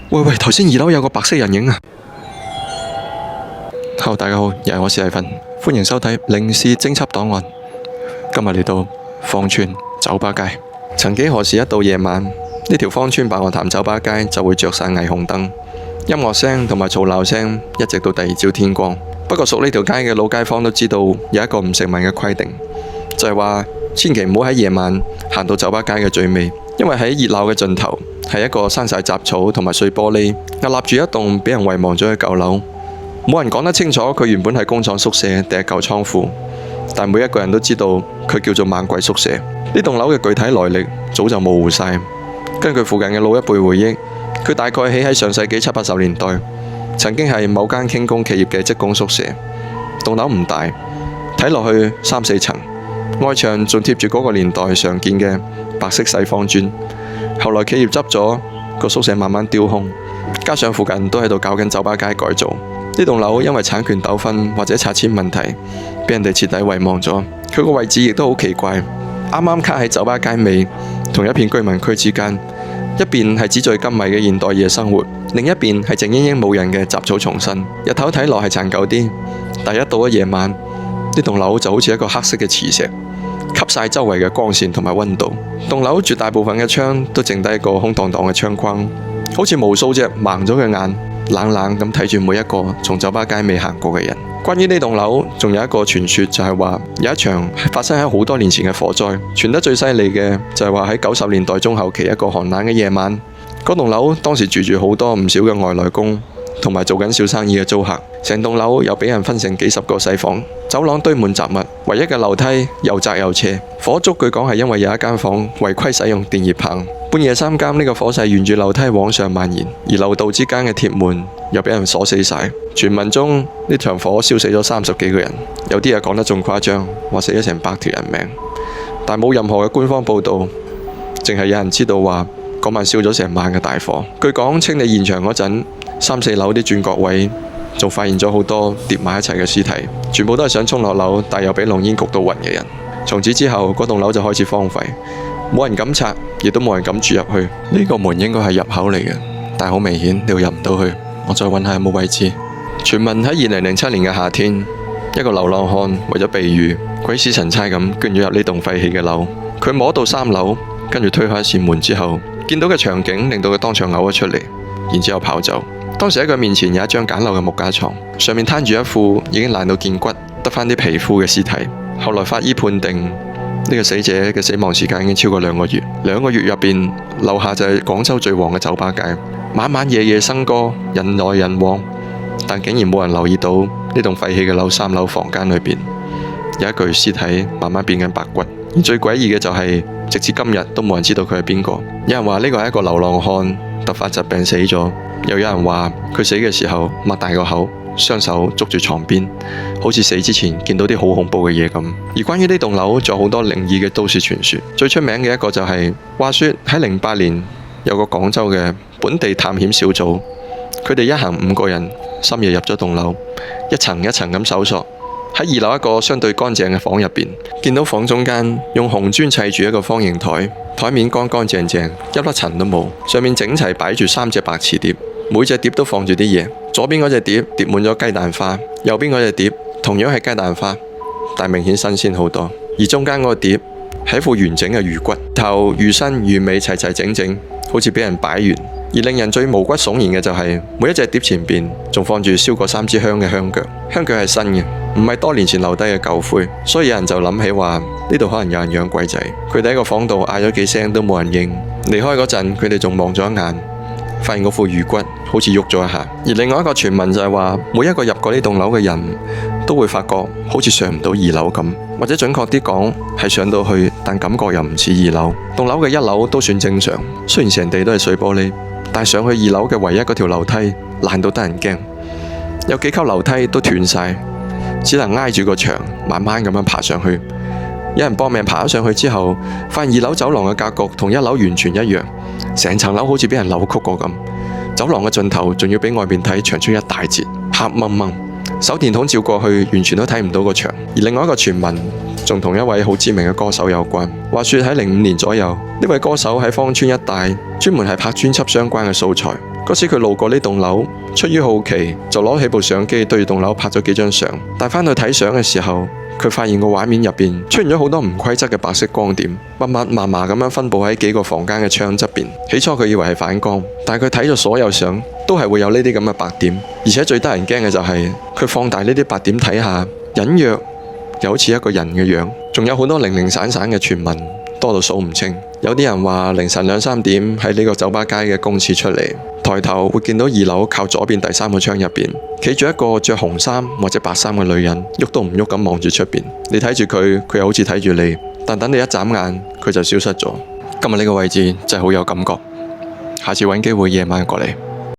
喂，頭先2樓有個白色人影啊！Hello，大家好，又係我史蒂芬，歡迎收睇《靈視偵緝檔案》。今日嚟到芳村酒吧街。曾幾何時，一到夜晚，呢條芳村白鵝潭酒吧街就會着晒霓虹燈，音樂聲同埋嘈鬧聲一直到第二朝天光。不過熟呢條街嘅老街坊都知道有一個唔成文嘅規定，就係話千祈唔好喺夜晚行到酒吧街嘅最尾，因為喺熱鬧嘅盡頭係一個生晒雜草同埋碎玻璃屹立住一棟俾人遺忘咗嘅舊樓。冇人講得清楚佢原本係工廠宿舍定係舊倉庫，但每一個人都知道佢叫做猛鬼宿舍。呢棟樓嘅具體來歷早就模糊晒。根據附近嘅老一輩回憶，佢大概起喺上世紀70、80年代，曾經係某間輕工企業嘅職工宿舍。棟樓唔大，睇落去3、4層，外牆仲貼住嗰個年代常見嘅白色細方磚。後來企業執咗，個宿舍慢慢丟空，加上附近都喺度搞緊酒吧街改造，呢棟樓因為產權糾紛或者拆遷問題，俾人哋徹底遺忘咗。佢個位置亦都好奇怪，啱啱卡喺酒吧街尾同一片居民區之間，一邊係紙醉金迷嘅現代夜生活，另一邊係靜英英冇人嘅雜草叢生。日頭睇落係殘舊啲，但一到咗夜晚，呢棟樓就好似一個黑色嘅磁石，吸晒周圍嘅光線同埋溫度。棟樓絕大部分嘅窗都剩低一個空蕩蕩嘅窗框，好似無數隻盲咗嘅眼，冷冷咁睇住每一個從酒吧街尾行過嘅人。關於呢棟樓，仲有一個傳說，就係話有一場發生喺好多年前嘅火災。傳得最犀利嘅就係話喺90年代中後期一個寒冷嘅夜晚，嗰棟樓當時住住好多唔少嘅外來工同埋做緊小生意嘅租客。成棟樓又俾人分成幾十個細房，走廊堆滿雜物，唯一嘅樓梯又窄又斜。火燭據講係因為有一間房違規使用電熱棒，半夜3更呢個火勢沿住樓梯往上蔓延，而樓道之間嘅鐵門又俾人鎖死晒。傳聞中呢場火燒死咗30幾個人，有啲嘢講得仲誇張，話死咗成100條人命，但冇任何嘅官方報道，淨係有人知道話嗰晚燒咗成晚嘅大火。據講清理現場嗰陣，3、4樓啲轉角位仲發現咗好多疊埋一齊嘅屍體，全部都係想衝落樓但又俾濃煙焗到暈嘅人。從此之後，嗰棟樓就開始荒廢，冇人敢拆，亦都冇人敢住入去。呢個門應該係入口嚟嘅，但係好明顯你又入唔到去。我再揾下有冇位置。傳聞喺2007年嘅夏天，一個流浪漢為咗避雨，鬼使神差咁捐咗入呢棟廢棄嘅樓。佢摸到3樓，跟住推開一扇門之後，見到嘅場景令到佢當場嘔咗出嚟，然之後跑走。當時喺佢面前有一張簡陋嘅木架床，上面攤住一副已經爛到見骨，得返啲皮膚嘅屍體。後來法醫判定呢個死者嘅死亡時間已經超過2個月。2個月入邊，樓下就係廣州最旺嘅酒吧街，晚晚夜夜笙歌，人來人往，但竟然冇人留意到呢棟廢棄嘅樓3樓房間裏邊有一具屍體慢慢變緊白骨。而最詭異嘅就係，直至今日都冇人知道佢係邊個。有人話呢個係一個流浪漢突發疾病死咗，又有人話佢死嘅時候擘大個口，雙手捉住床邊，好似死之前見到啲好恐怖嘅嘢咁。而關於呢棟樓仲有好多靈異嘅都市傳說，最出名嘅一個就係話說喺08年有個廣州嘅本地探險小組，佢哋一行5個人深夜入咗棟樓，一層一層咁搜索。喺2樓一個相對乾淨嘅房入邊，見到房中間用紅磚砌住一個方形台，台面乾乾淨淨，一粒塵都冇，上面整齊擺住3隻白瓷碟，每隻碟都放住啲嘢。左邊嗰隻碟疊滿咗雞蛋花，右邊嗰隻碟同樣係雞蛋花，但明顯新鮮好多。而中間嗰個碟係一副完整嘅魚骨，頭、魚身、魚尾齊齊整整，好似俾人擺完。而令人最毛骨悚然嘅就係，每一隻碟前邊仲放住燒過3支香嘅香腳，香腳係新嘅，唔係多年前留低嘅舊灰。所以有人就諗起話，呢度可能有人養鬼仔。佢哋喺個房度嗌咗幾聲都冇人應。離開嗰陣，佢哋仲望咗一眼，發現嗰副魚骨好似喐咗一下。而另外一個傳聞就係話，每一個入過呢棟樓嘅人都會發覺好似上唔到2樓咁，或者準確啲講係上到去，但感覺又唔似2樓。棟樓嘅1樓都算正常，雖然成地都係碎玻璃，但上去2樓嘅唯一嗰條樓梯爛到得人驚，有幾級樓梯都斷晒，只能挨住個牆慢慢咁樣爬上去。有人搏命爬咗上去之後，發現2樓走廊嘅格局同1樓完全一樣，成層樓好似俾人扭曲過咁。走廊嘅盡頭仲要比外面睇長出一大截，黑掹掹，手電筒照過去完全都睇唔到個牆。而另外一個傳聞仲同一位好知名嘅歌手有關。話說喺05年左右，呢位歌手喺芳村一帶專門係拍專輯相關嘅素材，嗰時佢路過呢棟樓，出於好奇就攞起部相機對住棟樓拍咗幾張相。但返去睇相嘅時候，佢發現個畫面入邊出現咗好多唔規則嘅白色光點，密密麻麻咁樣分佈喺幾個房間嘅窗側邊。起初佢以為係反光，但係佢睇咗所有相都係會有呢啲咁嘅白點，而且最得人驚嘅就係佢放大呢啲白點睇下，隱約又好似一個人嘅樣，仲有好多零零散散嘅傳聞，多到數唔清。有啲人話凌晨2、3點喺呢個酒吧街嘅公廁出嚟，抬頭會見到2樓靠左邊第3個窗入邊企住一個着紅衫或者白衫嘅女人，喐都唔喐咁望住出邊。你睇住佢，佢又好似睇住你，但等你一眨眼，佢就消失咗。今日呢個位置真係好有感覺，下次揾機會夜晚過嚟。